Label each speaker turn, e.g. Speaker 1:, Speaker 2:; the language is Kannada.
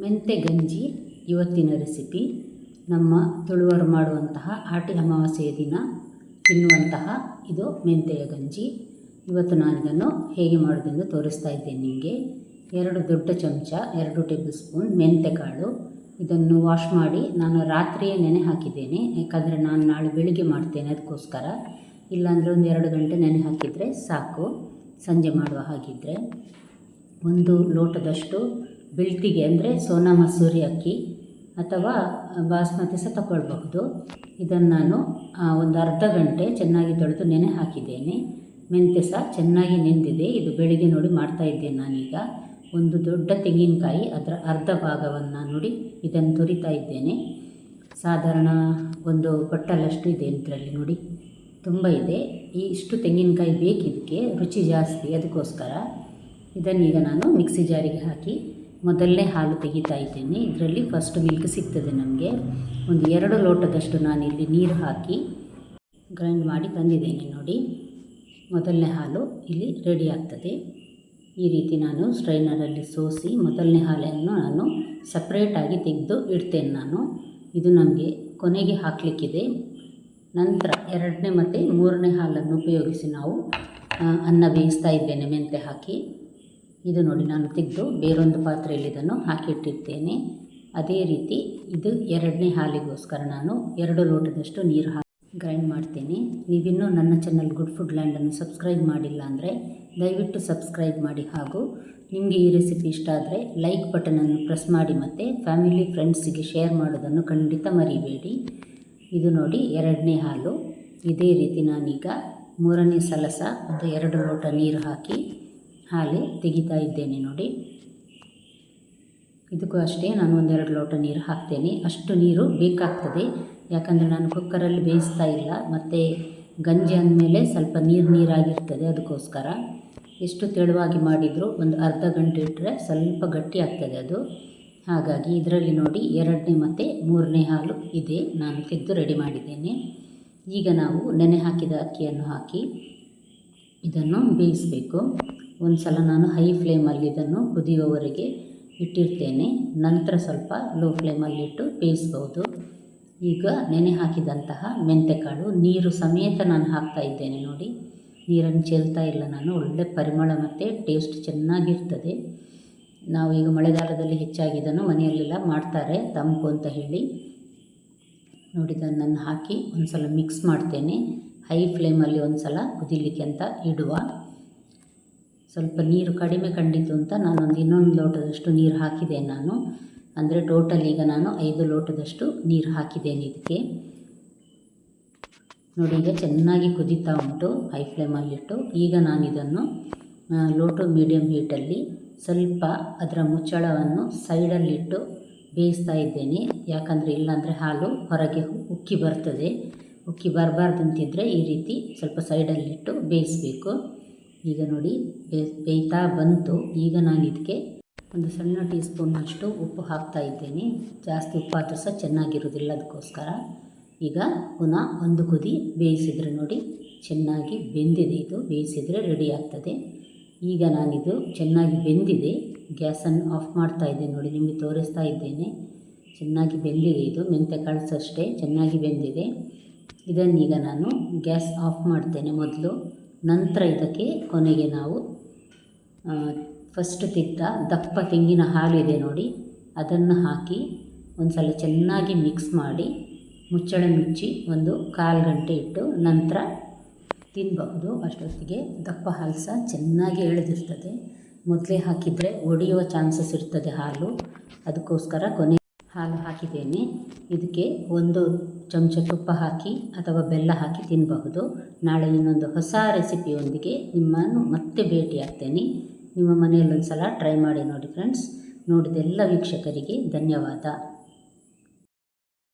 Speaker 1: ಮೆಂತೆ ಗಂಜಿ ಇವತ್ತಿನ ರೆಸಿಪಿ. ನಮ್ಮ ತುಳುವರು ಮಾಡುವಂತಹ ಆಟಿ ಅಮಾವಾಸ್ಯೆಯ ದಿನ ತಿನ್ನುವಂತಹ ಇದು ಮೆಂತೆಯ ಗಂಜಿ. ಇವತ್ತು ನಾನು ಇದನ್ನು ಹೇಗೆ ಮಾಡೋದೆಂದು ತೋರಿಸ್ತಾ ಇದ್ದೇನೆ ನಿಮಗೆ. 2 ದೊಡ್ಡ ಚಮಚ 2 ಟೇಬಲ್ ಸ್ಪೂನ್ ಮೆಂತೆಕಾಳು. ಇದನ್ನು ವಾಶ್ ಮಾಡಿ ನಾನು ರಾತ್ರಿಯೇ ನೆನೆ ಹಾಕಿದ್ದೇನೆ, ಯಾಕಂದರೆ ನಾನು ನಾಳೆ ಬೆಳಿಗ್ಗೆ ಮಾಡ್ತೇನೆ, ಅದಕ್ಕೋಸ್ಕರ. ಇಲ್ಲಾಂದರೆ ಒಂದು 2 ಗಂಟೆ ನೆನೆ ಹಾಕಿದರೆ ಸಾಕು, ಸಂಜೆ ಮಾಡುವ ಹಾಗಿದ್ದರೆ. 1 ಲೋಟದಷ್ಟು ಬೆಳ್ತಿಗೆ ಅಂದರೆ ಸೋನಾ ಮಸೂರಿ ಅಕ್ಕಿ ಅಥವಾ ಬಾಸ್ಮತಿ ಸಹ ತಗೊಳ್ಬಹುದು. ಇದನ್ನು ನಾನು ಒಂದು ಅರ್ಧ ಗಂಟೆ ಚೆನ್ನಾಗಿ ತೊಳೆದು ನೆನೆ ಹಾಕಿದ್ದೇನೆ. ಮೆಂತೆ ಸಹ ಚೆನ್ನಾಗಿ ನೆಂದಿದೆ. ಇದು ಬೆಳಿಗ್ಗೆ ನೋಡಿ ಮಾಡ್ತಾ ಇದ್ದೇನೆ ನಾನೀಗ. 1 ದೊಡ್ಡ ತೆಂಗಿನಕಾಯಿ ಅದರ ಅರ್ಧ ಭಾಗವನ್ನು ನೋಡಿ ಇದನ್ನು ತುರಿತಾ ಇದ್ದೇನೆ. ಸಾಧಾರಣ 1 ಬಟ್ಟಲಷ್ಟು ಇದೆ ಇದರಲ್ಲಿ ನೋಡಿ, ತುಂಬ ಇದೆ. ಇಷ್ಟು ತೆಂಗಿನಕಾಯಿ ಬೇಕಿದ್ದಕ್ಕೆ, ರುಚಿ ಜಾಸ್ತಿ, ಅದಕ್ಕೋಸ್ಕರ. ಇದನ್ನೀಗ ನಾನು ಮಿಕ್ಸಿ ಜಾರಿಗೆ ಹಾಕಿ ಮೊದಲನೇ ಹಾಲು ತೆಗಿತಾ ಇದ್ದೇನೆ. ಇದರಲ್ಲಿ ಫಸ್ಟ್ ಮಿಲ್ಕ್ ಸಿಗ್ತದೆ ನಮಗೆ. ಒಂದು 2 ಲೋಟದಷ್ಟು ನಾನಿಲ್ಲಿ ನೀರು ಹಾಕಿ ಗ್ರೈಂಡ್ ಮಾಡಿ ತಂದಿದ್ದೇನೆ ನೋಡಿ. ಮೊದಲನೇ ಹಾಲು ಇಲ್ಲಿ ರೆಡಿ ಆಗ್ತದೆ. ಈ ರೀತಿ ನಾನು ಸ್ಟ್ರೈನರಲ್ಲಿ ಸೋಸಿ ಮೊದಲನೇ ಹಾಲನ್ನು ನಾನು ಸಪ್ರೇಟಾಗಿ ತೆಗೆದು ಇಡ್ತೇನೆ ನಾನು. ಇದು ನಮಗೆ ಕೊನೆಗೆ ಹಾಕಲಿಕ್ಕಿದೆ. ನಂತರ 2ನೇ ಮತ್ತು 3ನೇ ಹಾಲನ್ನು ಉಪಯೋಗಿಸಿ ನಾವು ಅನ್ನ ಬೇಯಿಸ್ತಾ ಇದ್ದೇನೆ ಮೆಂತೆ ಹಾಕಿ. ಇದು ನೋಡಿ ನಾನು ತೆಗೆದು ಬೇರೊಂದು ಪಾತ್ರೆಯಲ್ಲಿ ಇದನ್ನು ಹಾಕಿಟ್ಟಿರ್ತೇನೆ. ಅದೇ ರೀತಿ ಇದು 2ನೇ ಹಾಲಿಗೋಸ್ಕರ ನಾನು 2 ಲೋಟದಷ್ಟು ನೀರು ಹಾಕಿ ಗ್ರೈಂಡ್ ಮಾಡ್ತೇನೆ. ನೀವಿನ್ನೂ ನನ್ನ ಚಾನಲ್ ಗುಡ್ ಫುಡ್ ಲ್ಯಾಂಡನ್ನು ಸಬ್ಸ್ಕ್ರೈಬ್ ಮಾಡಿಲ್ಲ ಅಂದರೆ ದಯವಿಟ್ಟು ಸಬ್ಸ್ಕ್ರೈಬ್ ಮಾಡಿ. ಹಾಗೂ ನಿಮಗೆ ಈ ರೆಸಿಪಿ ಇಷ್ಟ ಆದರೆ ಲೈಕ್ ಬಟನನ್ನು ಪ್ರೆಸ್ ಮಾಡಿ ಮತ್ತು ಫ್ಯಾಮಿಲಿ ಫ್ರೆಂಡ್ಸಿಗೆ ಶೇರ್ ಮಾಡೋದನ್ನು ಖಂಡಿತ ಮರಿಬೇಡಿ. ಇದು ನೋಡಿ 2ನೇ ಹಾಲು. ಇದೇ ರೀತಿ ನಾನೀಗ 3ನೇ ಸಲ ಸಹ ಒಂದು 2 ಲೋಟ ನೀರು ಹಾಕಿ ಹಾಲು ತೆಗಿತಾ ಇದ್ದೇನೆ ನೋಡಿ. ಇದಕ್ಕೂ ಅಷ್ಟೇ ನಾನು 1-2 ಲೋಟ ನೀರು ಹಾಕ್ತೇನೆ. ಅಷ್ಟು ನೀರು ಬೇಕಾಗ್ತದೆ, ಯಾಕಂದರೆ ನಾನು ಕುಕ್ಕರಲ್ಲಿ ಬೇಯಿಸ್ತಾ ಇಲ್ಲ, ಮತ್ತು ಗಂಜಿ ಅಂದಮೇಲೆ ಸ್ವಲ್ಪ ನೀರಾಗಿರ್ತದೆ, ಅದಕ್ಕೋಸ್ಕರ. ಎಷ್ಟು ತೆಳುವಾಗಿ ಮಾಡಿದರೂ ಒಂದು ಅರ್ಧ ಗಂಟೆ ಇಟ್ಟರೆ ಸ್ವಲ್ಪ ಗಟ್ಟಿ ಆಗ್ತದೆ ಅದು. ಹಾಗಾಗಿ ಇದರಲ್ಲಿ ನೋಡಿ 2ನೇ ಮತ್ತು 3ನೇ ಹಾಲು ಇದೆ, ನಾನು ತೆಗೆದು ರೆಡಿ ಮಾಡಿದ್ದೇನೆ. ಈಗ ನಾವು ನೆನೆ ಹಾಕಿದ ಅಕ್ಕಿಯನ್ನು ಹಾಕಿ ಇದನ್ನು ಬೇಯಿಸಬೇಕು. ಒಂದು ಸಲ ನಾನು ಹೈ ಫ್ಲೇಮಲ್ಲಿ ಇದನ್ನು ಕುದಿಯುವವರೆಗೆ ಇಟ್ಟಿರ್ತೇನೆ. ನಂತರ ಸ್ವಲ್ಪ ಲೋ ಫ್ಲೇಮಲ್ಲಿಟ್ಟು ಬೇಯಿಸ್ಬೋದು. ಈಗ ನೆನೆ ಹಾಕಿದಂತಹ ಮೆಂತೆಕಾಳು ನೀರು ಸಮೇತ ನಾನು ಹಾಕ್ತಾ ಇದ್ದೇನೆ ನೋಡಿ. ನೀರನ್ನು ಚೆಲ್ತಾ ಇಲ್ಲ ನಾನು. ಒಳ್ಳೆ ಪರಿಮಳ ಮತ್ತು ಟೇಸ್ಟ್ ಚೆನ್ನಾಗಿರ್ತದೆ. ನಾವು ಈಗ ಮಳೆಗಾಲದಲ್ಲಿ ಹೆಚ್ಚಾಗಿ ಇದನ್ನು ಮನೆಯಲ್ಲೆಲ್ಲ ಮಾಡ್ತಾರೆ, ತಂಪು ಅಂತ ಹೇಳಿ. ನೋಡಿ ಇದನ್ನು ಹಾಕಿ ಒಂದು ಸಲ ಮಿಕ್ಸ್ ಮಾಡ್ತೇನೆ. ಹೈ ಫ್ಲೇಮಲ್ಲಿ ಒಂದು ಸಲ ಕುದಿಲಿಕ್ಕೆ ಅಂತ ಇಡುವ. ಸ್ವಲ್ಪ ನೀರು ಕಡಿಮೆ ಕಂಡಿತು ಅಂತ ನಾನೊಂದು 2 ಲೋಟದಷ್ಟು ನೀರು ಹಾಕಿದ್ದೇನೆ ನಾನು. ಅಂದರೆ ಟೋಟಲ್ ಈಗ ನಾನು 5 ಲೋಟದಷ್ಟು ನೀರು ಹಾಕಿದ್ದೇನೆ ಇದಕ್ಕೆ. ನೋಡಿ ಈಗ ಚೆನ್ನಾಗಿ ಕುದೀತಾ ಉಂಟು ಹೈ ಫ್ಲೇಮಲ್ಲಿಟ್ಟು. ಈಗ ನಾನಿದನ್ನು ಲೋ ಟು ಮೀಡಿಯಮ್ ಹೀಟಲ್ಲಿ ಸ್ವಲ್ಪ ಅದರ ಮುಚ್ಚಳವನ್ನು ಸೈಡಲ್ಲಿಟ್ಟು ಬೇಯಿಸ್ತಾ ಇದ್ದೇನೆ. ಯಾಕಂದರೆ ಇಲ್ಲಾಂದರೆ ಹಾಲು ಹೊರಗೆ ಉಕ್ಕಿ ಬರ್ತದೆ. ಉಕ್ಕಿ ಬರಬಾರ್ದು ಅಂತಿದ್ದರೆ ಈ ರೀತಿ ಸ್ವಲ್ಪ ಸೈಡಲ್ಲಿಟ್ಟು ಬೇಯಿಸಬೇಕು. ಈಗ ನೋಡಿ ಬೇಯ್ತಾ ಬಂತು. ಈಗ ನಾನು ಇದಕ್ಕೆ ಒಂದು ಸಣ್ಣ ಟೀ ಸ್ಪೂನ್ನಷ್ಟು ಉಪ್ಪು ಹಾಕ್ತಾ ಇದ್ದೇನೆ. ಜಾಸ್ತಿ ಉಪ್ಪಾದರೂ ಸಹ ಚೆನ್ನಾಗಿರೋದಿಲ್ಲ, ಅದಕ್ಕೋಸ್ಕರ. ಈಗ ಪುನಃ 1 ಕುದಿ ಬೇಯಿಸಿದರೆ ನೋಡಿ ಚೆನ್ನಾಗಿ ಬೆಂದಿದೆ. ಇದು ಬೇಯಿಸಿದರೆ ರೆಡಿ ಆಗ್ತದೆ. ಈಗ ನಾನಿದು ಚೆನ್ನಾಗಿ ಬೆಂದಿದೆ. ಗ್ಯಾಸನ್ನು ಆಫ್ ಮಾಡ್ತಾ ಇದ್ದೇನೆ ನೋಡಿ, ನಿಮಗೆ ತೋರಿಸ್ತಾ ಇದ್ದೇನೆ. ಚೆನ್ನಾಗಿ ಬೆಂದಿದೆ ಇದು. ಮೆಂತೆಕಾಳು ಸಹ ಅಷ್ಟೇ ಚೆನ್ನಾಗಿ ಬೆಂದಿದೆ. ಇದನ್ನೀಗ ನಾನು ಗ್ಯಾಸ್ ಆಫ್ ಮಾಡ್ತೇನೆ ಮೊದಲು. ನಂತರ ಇದಕ್ಕೆ ಕೊನೆಗೆ ನಾವು ಫಸ್ಟ್ ತೆಗೆದ ದಪ್ಪ ತೆಂಗಿನ ಹಾಲು ಇದೆ ನೋಡಿ, ಅದನ್ನು ಹಾಕಿ ಒಂದು ಸಲ ಚೆನ್ನಾಗಿ ಮಿಕ್ಸ್ ಮಾಡಿ ಮುಚ್ಚಳ ಮುಚ್ಚಿ ಒಂದು 1/4 ಗಂಟೆ ಇಟ್ಟು ನಂತರ ತಿನ್ನಬಹುದು. ಅಷ್ಟೊತ್ತಿಗೆ ದಪ್ಪ ಹಾಲು ಸಹ ಚೆನ್ನಾಗಿ ಎಳೆದಿರ್ತದೆ. ಮೊದಲೇ ಹಾಕಿದರೆ ಒಡೆಯುವ ಚಾನ್ಸಸ್ ಇರ್ತದೆ ಹಾಲು, ಅದಕ್ಕೋಸ್ಕರ ಕೊನೆ ಹಾಲು ಹಾಕಿದ್ದೇನೆ. ಇದಕ್ಕೆ 1 ಚಮಚ ತುಪ್ಪ ಹಾಕಿ ಅಥವಾ ಬೆಲ್ಲ ಹಾಕಿ ತಿನ್ನಬಹುದು. ನಾಳೆ ಇನ್ನೊಂದು ಹೊಸ ರೆಸಿಪಿಯೊಂದಿಗೆ ನಿಮ್ಮನ್ನು ಮತ್ತೆ ಭೇಟಿಯಾಗ್ತೇನೆ. ನಿಮ್ಮ ಮನೆಯಲ್ಲೊಂದು ಸಲ ಟ್ರೈ ಮಾಡಿ ನೋಡಿ ಫ್ರೆಂಡ್ಸ್. ನೋಡಿದ ಎಲ್ಲ ವೀಕ್ಷಕರಿಗೆ ಧನ್ಯವಾದ.